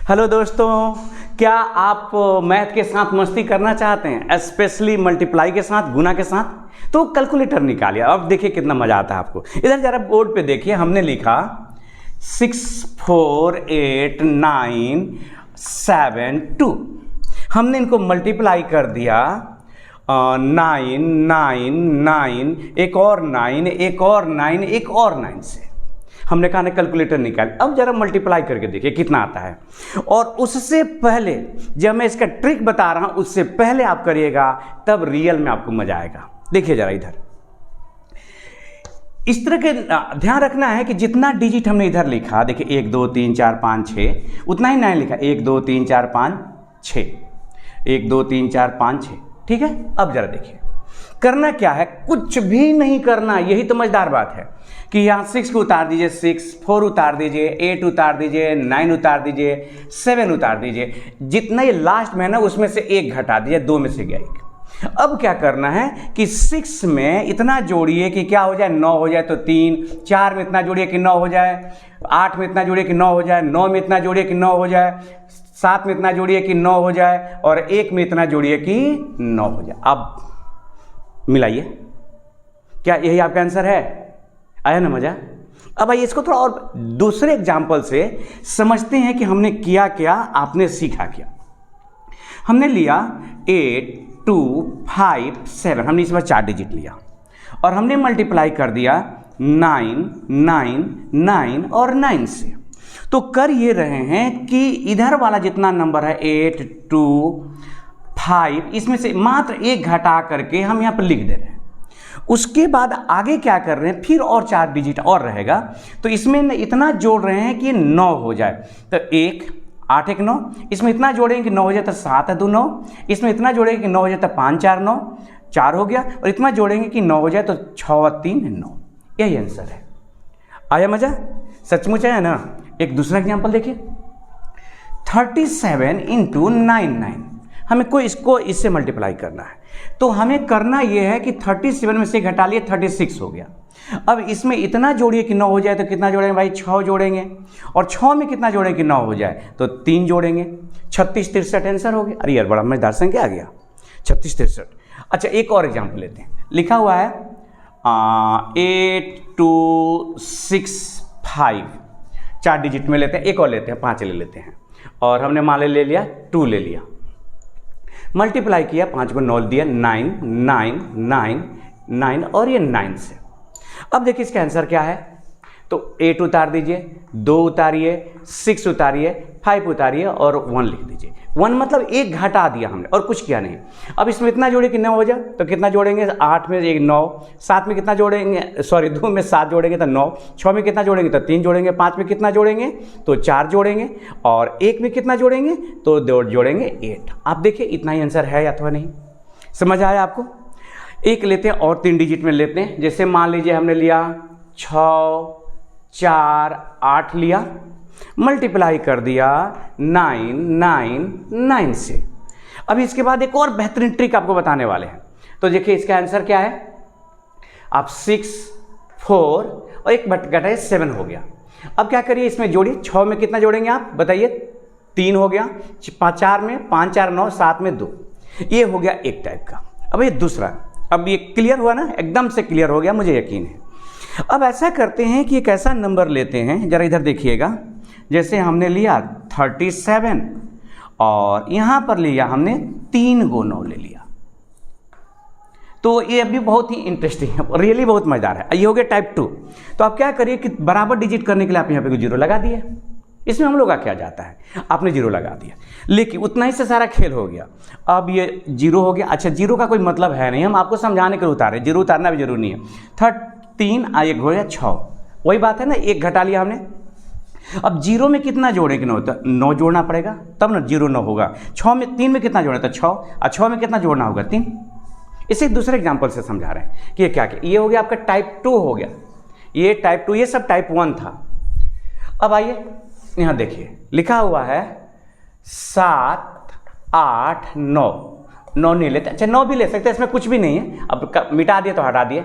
Hello दोस्तों, क्या आप मैथ के साथ मस्ती करना चाहते हैं, स्पेशली मल्टीप्लाई के साथ, गुना के साथ? तो कैलकुलेटर निकालिए। अब देखिए कितना मजा आता है आपको। इधर जरा बोर्ड पे देखिए, हमने लिखा 6 4 8 9 7 2। हमने इनको मल्टीप्लाई कर दिया 9 9 9, एक और 9, एक और 9, एक और 9 से। हमने कहा ना कैलकुलेटर निकाल। अब जरा मल्टीप्लाई करके देखिए कितना आता है। और उससे पहले जब मैं इसका ट्रिक बता रहा हूं, उससे पहले आप करिएगा, तब रियल में आपको मजा आएगा। देखिए जरा इधर, इस तरह के ध्यान रखना है कि जितना डिजिट हमने इधर लिखा, देखिए 1 2 3 4 5 6, उतना ही 9 लिखा। 1 2 3 4 5 6, 1 2 3 4 5 6। ठीक है, अब जरा देखिए करना क्या है, कुछ भी नहीं करना। यही तो मजेदार बात है कि यहाँ 6 को उतार दीजिए, 6 4 उतार दीजिए, 8 उतार दीजिए, 9 उतार दीजिए, 7 उतार दीजिए। जितना ये लास्ट में है ना, उसमें से 1 घटा दीजिए, 2 में से गया 1। अब क्या करना है कि 6 में इतना जोड़िए कि क्या हो जाए, 9 हो जाए तो 3, 4 में इतना जोड़िए कि 9 हो जाए, 8 में इतना जोड़िए कि 9 हो जाए, 9 में इतना जोड़िए कि 9 हो जाए, 7 में इतना जोड़िए कि 9 हो जाए, और 1 में इतना जोड़िए कि 9 हो जाए। अब मिलाइए, क्या यही आपका आंसर है? आया ना मजा? अब आइए इसको थोड़ा और दूसरे एग्जाम्पल से समझते हैं कि हमने किया क्या, आपने सीखा क्या। हमने लिया 8 2 5 7, हमने इस बार 4 डिजिट लिया और हमने मल्टीप्लाई कर दिया 9 9 9 और 9 से। तो कर ये रहे हैं कि इधर वाला जितना नंबर है 8 2 5, इसमें से मात्र 1 घटा करके हम यहाँ पर लिख दे रहे हैं। उसके बाद आगे क्या कर रहे हैं, फिर और 4 डिजिट और रहेगा, तो इसमें इतना जोड़ रहे हैं कि 9 हो जाए। तो 1 8 1 9, इसमें इतना जोड़ेंगे कि 9 हो जाए तो 7 2 9, इसमें इतना जोड़ेंगे कि 9 हो जाए तो 5 4 9, 4 हो गया, और इतना जोड़ेंगे कि 9 हो जाए तो 6 3 9। यही आंसर है। आया मजा? सचमुच आया ना? एक दूसरा एग्जाम्पल देखिए, 37 इंटू 9 हमें कोई इसको इससे मल्टीप्लाई करना है। तो हमें करना यह है कि 37 में से घटा लिए 36 हो गया। अब इसमें इतना जोड़िए कि 9 हो जाए, तो कितना जोड़ेंगे भाई? 6 जोड़ेंगे, और 6 में कितना जोड़ेंगे कि 9 हो जाए, तो 3 जोड़ेंगे। 36 63 आंसर हो गया। अरे यार बड़ा मजेदार संख्या आ गया, 36 63। अच्छा एक और एग्जाम्पल लेते हैं। लिखा हुआ है 8 2 6 5, 4 डिजिट में लेते हैं। एक और लेते हैं, 5 ले लेते हैं, और हमने मान ले लिया 2 ले लिया, मल्टीप्लाई किया, 5 को 9 दिया, 9 9 9 9, और ये 9 से। अब देखिए इसका आंसर क्या है। तो 8 उतार दीजिए, 2 उतारिए, 6 उतारिए, 5 उतारिए, और 1 लिख दीजिए। 1 मतलब 1 घटा दिया हमने और कुछ किया नहीं। अब इसमें इतना जोड़े कि 9 हो जाए, तो कितना जोड़ेंगे? 8 में 1 9, 7 में कितना जोड़ेंगे, 2 में 7 जोड़ेंगे तो 9, 6 में कितना जोड़ेंगे तो 3 जोड़ेंगे, 5 में कितना जोड़ेंगे तो 4 जोड़ेंगे, और 1 में कितना जोड़ेंगे तो 2 जोड़ेंगे 8। आप देखिए इतना ही आंसर है अथवा नहीं। समझ आया आपको? एक लेते हैं और 3 डिजिट में लेते हैं। जैसे मान लीजिए हमने लिया 6 4 8 लिया, मल्टीप्लाई कर दिया 9 9 9 से। अब इसके बाद एक और बेहतरीन ट्रिक आपको बताने वाले हैं। तो देखिए इसका आंसर क्या है। आप 6 4 और 1 घटाए 7 हो गया। अब क्या करिए, इसमें जोड़िए। 6 में कितना जोड़ेंगे आप बताइए? 3 हो गया, 4 में 5 4 9, 7 में 2। ये हो गया एक टाइप का। अब ये दूसरा, अब ये क्लियर हुआ ना? एकदम से क्लियर हो गया, मुझे यकीन है। अब ऐसा करते हैं कि एक ऐसा नंबर लेते हैं, जरा इधर देखिएगा। जैसे हमने लिया 37, और यहां पर लिया हमने 3 को 9 ले लिया। तो ये अभी बहुत ही इंटरेस्टिंग है, रियली बहुत मजेदार है। ये हो गया टाइप 2। तो आप क्या करिए कि बराबर डिजिट करने के लिए आप यहाँ पे 0 लगा दिए। इसमें हम लोग का क्या जाता है, आपने 0 लगा दिया, लेकिन उतना ही से सारा खेल हो गया। अब ये 0 हो गया। अच्छा 0 का कोई मतलब है नहीं, हम आपको समझाने के लिए उतारे, 0 उतारना भी जरूरी नहीं है। 3 1 हो गया 6, वही बात है ना, 1 घटा लिया हमने। अब 0 में कितना जोड़े कि 9, तो 9 जोड़ना पड़ेगा, तब ना 0 9 होगा। 6 में 3 में कितना जोड़े तो 6, और 6 में कितना जोड़ना होगा 3। इसे दूसरे एग्जाम्पल से समझा रहे हैं कि ये क्या क्या। ये हो गया आपका टाइप 2 हो गया, ये टाइप 2, ये सब टाइप 1 था। अब आइए यहाँ देखिए, लिखा हुआ है 7 8 9, 9 नहीं लेते। अच्छा 9 भी ले सकते हैं, इसमें कुछ भी नहीं है। अब मिटा दिए तो हटा दिए।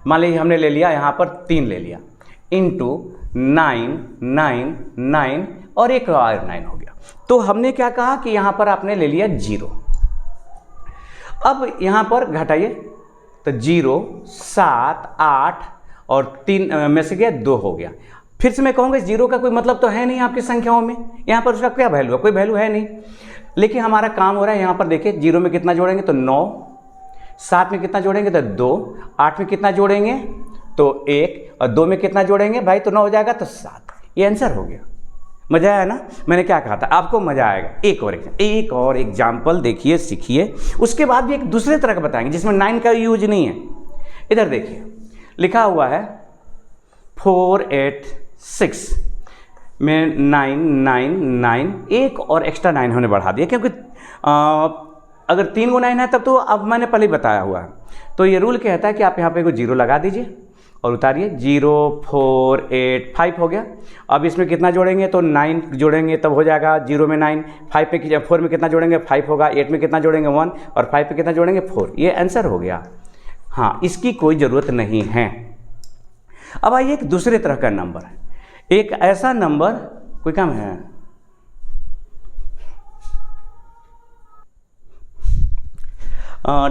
मान लीजिए हमने ले लिया यहाँ पर 3 ले लिया, इंटू 9 9 9, और एक और 9 हो गया। तो हमने क्या कहा कि यहाँ पर आपने ले लिया 0। अब यहाँ पर घटाइए तो 0, 7, 8 और 3 में से गया 2 हो गया। फिर से मैं कहूँगा 0 का कोई मतलब तो है नहीं आपकी संख्याओं में, यहाँ पर उसका क्या वैल्यू है, कोई वैल्यू है नहीं। लेकिन हमारा काम हो रहा है यहाँ पर देखिए 0 में कितना जोड़ेंगे तो 9, 7 में कितना जोड़ेंगे तो 2, 8 में कितना जोड़ेंगे तो 1 और 2 में कितना जोड़ेंगे भाई तो 9 हो जाएगा तो 7। ये आंसर हो गया। मजा आया ना, मैंने क्या कहा था आपको मजा आएगा। एक और एग्जाम्पल देखिए, सीखिए। उसके बाद भी एक दूसरे तरह का बताएंगे जिसमें 9 का यूज नहीं है। इधर देखिए लिखा हुआ है 4, 8, 6 में 9, 9, 9, एक और एक्स्ट्रा 9 हमने बढ़ा दिया क्योंकि अगर 3 को 9 है तब तो अब मैंने पहले ही बताया हुआ है। तो ये रूल कहता है कि आप यहाँ पे कोई 0 लगा दीजिए और उतारिए। 0, 4, 8, 5 हो गया। अब इसमें कितना जोड़ेंगे तो 9 जोड़ेंगे तब हो जाएगा 0 में 9, 5 में 4 में कितना जोड़ेंगे 5 होगा, 8 में कितना जोड़ेंगे 1 और 5 में कितना जोड़ेंगे 4। ये आंसर हो गया। हाँ, इसकी कोई ज़रूरत नहीं है। अब आइए एक दूसरे तरह का नंबर, एक ऐसा नंबर, कोई काम है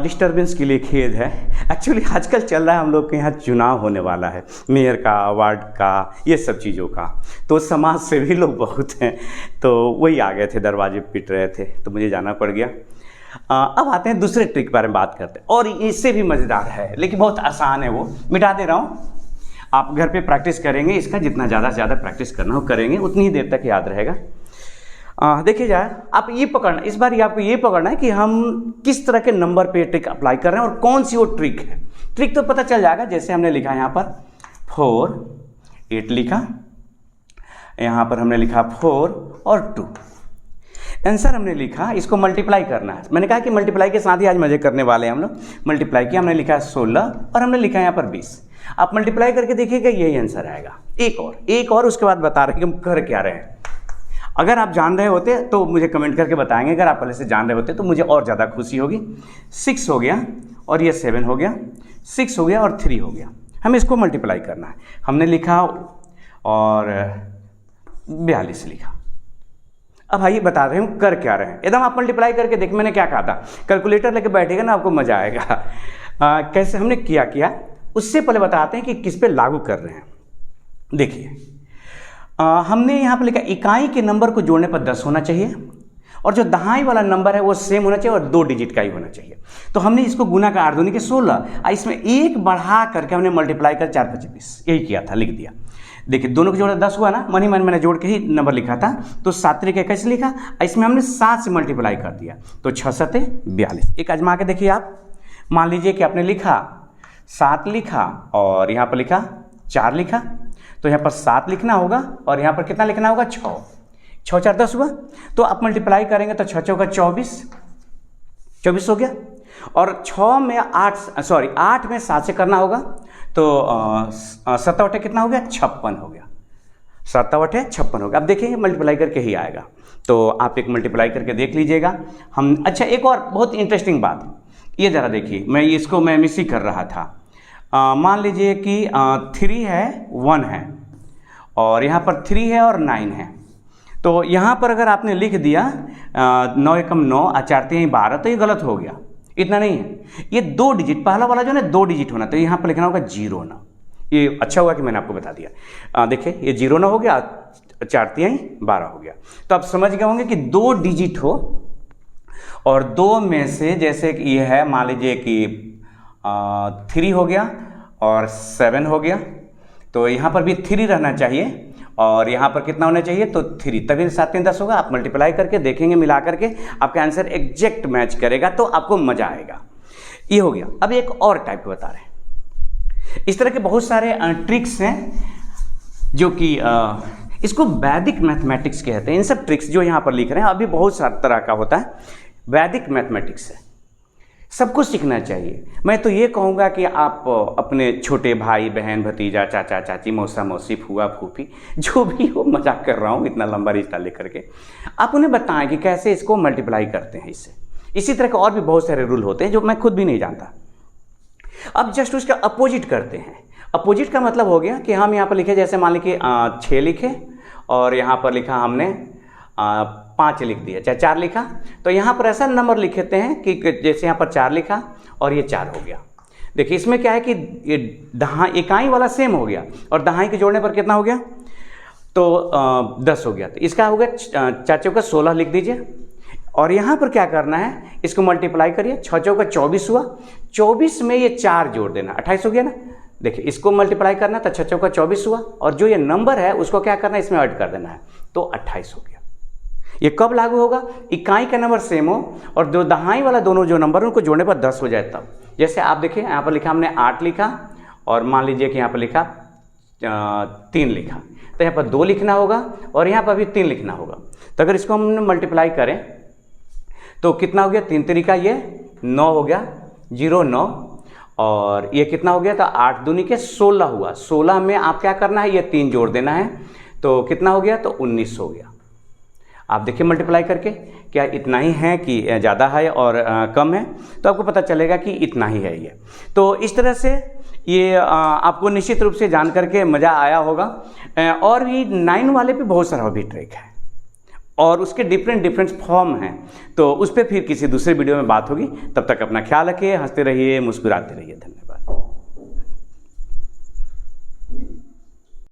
डिस्टर्बेंस के लिए खेद है। एक्चुअली आजकल चल रहा है हम लोग के यहाँ चुनाव होने वाला है, मेयर का, वार्ड का, ये सब चीज़ों का। तो समाज सेवी लोग बहुत हैं, तो वही आ गए थे, दरवाजे पिट रहे थे तो मुझे जाना पड़ गया। अब आते हैं दूसरे ट्रिक के बारे में बात करते हैं, और इससे भी मज़ेदार है लेकिन बहुत आसान है। वो मिटा दे रहा हूँ, आप घर पे प्रैक्टिस करेंगे इसका, जितना ज़्यादा से ज़्यादा प्रैक्टिस करना हो करेंगे उतनी ही देर तक याद रहेगा। देखिए जाए, आप ये पकड़ना, इस बार आपको ये पकड़ना है कि हम किस तरह के नंबर पे ट्रिक अप्लाई कर रहे हैं और कौन सी वो ट्रिक है। ट्रिक तो पता चल जाएगा, जैसे हमने लिखा यहाँ पर 4, 8 लिखा, यहाँ पर हमने लिखा 4 और 2, आंसर हमने लिखा, इसको मल्टीप्लाई करना है। मैंने कहा कि मल्टीप्लाई के साथ ही आज मजे करने वाले हैं हम लोग। मल्टीप्लाई किया, हमने लिखा 16 और हमने लिखा यहाँ पर 20। आप मल्टीप्लाई करके देखिएगा यही आंसर आएगा। एक और उसके बाद बता रहे हैं कि हम कर क्या रहे हैं। अगर आप जान रहे होते तो मुझे कमेंट करके बताएंगे, अगर आप पहले से जान रहे होते तो मुझे और ज़्यादा खुशी होगी। 6 हो गया और ये 7 हो गया, 6 हो गया और 3 हो गया। हमें इसको मल्टीप्लाई करना है। हमने लिखा और 42 लिखा। अब आइए बता रहे हूँ कर क्या रहे हैं। एकदम आप मल्टीप्लाई करके देख, मैंने क्या कहा था, कैलकुलेटर लेके बैठेगा ना आपको मजा आएगा। कैसे हमने किया उससे पहले बताते हैं कि किस पे लागू कर रहे हैं। देखिए हमने यहाँ पर लिखा इकाई के नंबर को जोड़ने पर 10 होना चाहिए और जो दहाई वाला नंबर है वो सेम होना चाहिए और 2 डिजिट का ही होना चाहिए। तो हमने इसको गुना का 8 दूनी के 16, इसमें 1 बढ़ा करके हमने मल्टीप्लाई कर 4 5 20 यही किया था, लिख दिया। देखिए दोनों को जोड़ा 10 हुआ ना, मन ही मन मैंने जोड़ के ही नंबर लिखा था। तो 7 तरीके कैसे लिखा, इसमें हमने 7 से मल्टीप्लाई कर दिया तो 6 7 42। एक आजमा के देखिए आप, मान लीजिए कि आपने लिखा 7 लिखा और यहाँ पर लिखा 4 लिखा, तो यहाँ पर 7 लिखना होगा और यहाँ पर कितना लिखना होगा 6, 6 4 10 हुआ। तो आप मल्टीप्लाई करेंगे तो 6 चौका 24 हो गया। और 8 में 7 से करना होगा तो 7 8 कितना हो गया 56 हो गया, 7 8 56 हो गया। अब देखेंगे मल्टीप्लाई करके ही आएगा, तो आप एक मल्टीप्लाई करके देख लीजिएगा हम। अच्छा एक और बहुत इंटरेस्टिंग बात, ये ज़रा देखिए, मैं मिस ही कर रहा था। मान लीजिए कि 3 है 1 है और यहाँ पर 3 है और 9 है। तो यहाँ पर अगर आपने लिख दिया 9 एकम 9 और 4 3 12 तो ये गलत हो गया। इतना नहीं है, ये 2 डिजिट, पहला वाला जो है ना 2 डिजिट होना, तो यहाँ पर लिखना होगा 0 ना। ये अच्छा हुआ कि मैंने आपको बता दिया। देखिए ये 0 ना हो गया, 4 3 12 हो गया। तो आप समझ गए होंगे कि 2 डिजिट हो और 2 में से, जैसे कि ये है, मान लीजिए कि 3 हो गया और 7 हो गया, तो यहाँ पर भी 3 रहना चाहिए और यहाँ पर कितना होना चाहिए तो 3, तभी 7 3 10 होगा। आप मल्टीप्लाई करके देखेंगे, मिला करके आपका आंसर एग्जैक्ट मैच करेगा तो आपको मजा आएगा। ये हो गया। अब एक और टाइप बता रहे हैं। इस तरह के बहुत सारे ट्रिक्स हैं जो कि इसको वैदिक मैथमेटिक्स कहते हैं। इन सब ट्रिक्स जो यहाँ पर लिख रहे हैं अभी बहुत सारा तरह का होता है, वैदिक मैथमेटिक्स है, सबको सीखना चाहिए। मैं तो ये कहूँगा कि आप अपने छोटे भाई बहन भतीजा चाचा चाची मौसा मौसी फूआ फूफी जो भी हो, मजाक कर रहा हूँ इतना लंबा रिश्ता लेकर के, आप उन्हें बताएं कि कैसे इसको मल्टीप्लाई करते हैं इससे। इसी तरह के और भी बहुत सारे रूल होते हैं जो मैं खुद भी नहीं जानता। अब जस्ट उसका अपोजिट करते हैं। अपोजिट का मतलब हो गया कि हम यहाँ पर लिखे, जैसे मान लीजिए 6 लिखे और यहाँ पर लिखा हमने 5 लिख दिया, चाहे 4 लिखा, तो यहाँ पर ऐसा नंबर लिखते हैं कि जैसे यहाँ पर 4 लिखा और ये 4 हो गया। देखिए इसमें क्या है कि ये इकाई वाला सेम हो गया और दहाई के जोड़ने पर कितना हो गया, तो 10 हो गया। तो इसका हो गया 4 चौका 16 लिख दीजिए और यहाँ पर क्या करना है, इसको मल्टीप्लाई करिए, 6 चौका 24 हुआ, 24 में ये 4 जोड़ देना, 28 हो गया ना। देखिए इसको मल्टीप्लाई करना, तो 6 चौका 24 हुआ और जो ये नंबर है उसको क्या करना है, इसमें ऐड कर देना है, तो 28 हो गया। ये कब लागू होगा, इकाई का नंबर सेम हो और जो दहाई वाला दोनों जो नंबर उनको जोड़ने पर 10 हो जाए तब। जैसे आप देखिए यहाँ पर लिखा हमने 8 लिखा और मान लीजिए कि यहाँ पर लिखा 3 लिखा, तो यहाँ पर 2 लिखना होगा और यहाँ पर भी 3 लिखना होगा। तो अगर इसको हम मल्टीप्लाई करें तो कितना हो गया, 3 तरीका ये 9 हो गया, 0 9 और ये कितना हो गया, तो 8 दूनी के 16 हुआ। 16 में आप क्या करना है, ये 3 जोड़ देना है, तो कितना हो गया, तो 19 हो गया। आप देखिए मल्टीप्लाई करके क्या इतना ही है कि ज़्यादा है और कम है, तो आपको पता चलेगा कि इतना ही है ये। तो इस तरह से ये आपको निश्चित रूप से जान करके मज़ा आया होगा। और भी 9 वाले पे बहुत सारा भी ट्रिक है और उसके डिफरेंट फॉर्म हैं, तो उस पर फिर किसी दूसरे वीडियो में बात होगी। तब तक अपना ख्याल रखिए, हंसते रहिए, मुस्कुराते रहिए। धन्यवाद।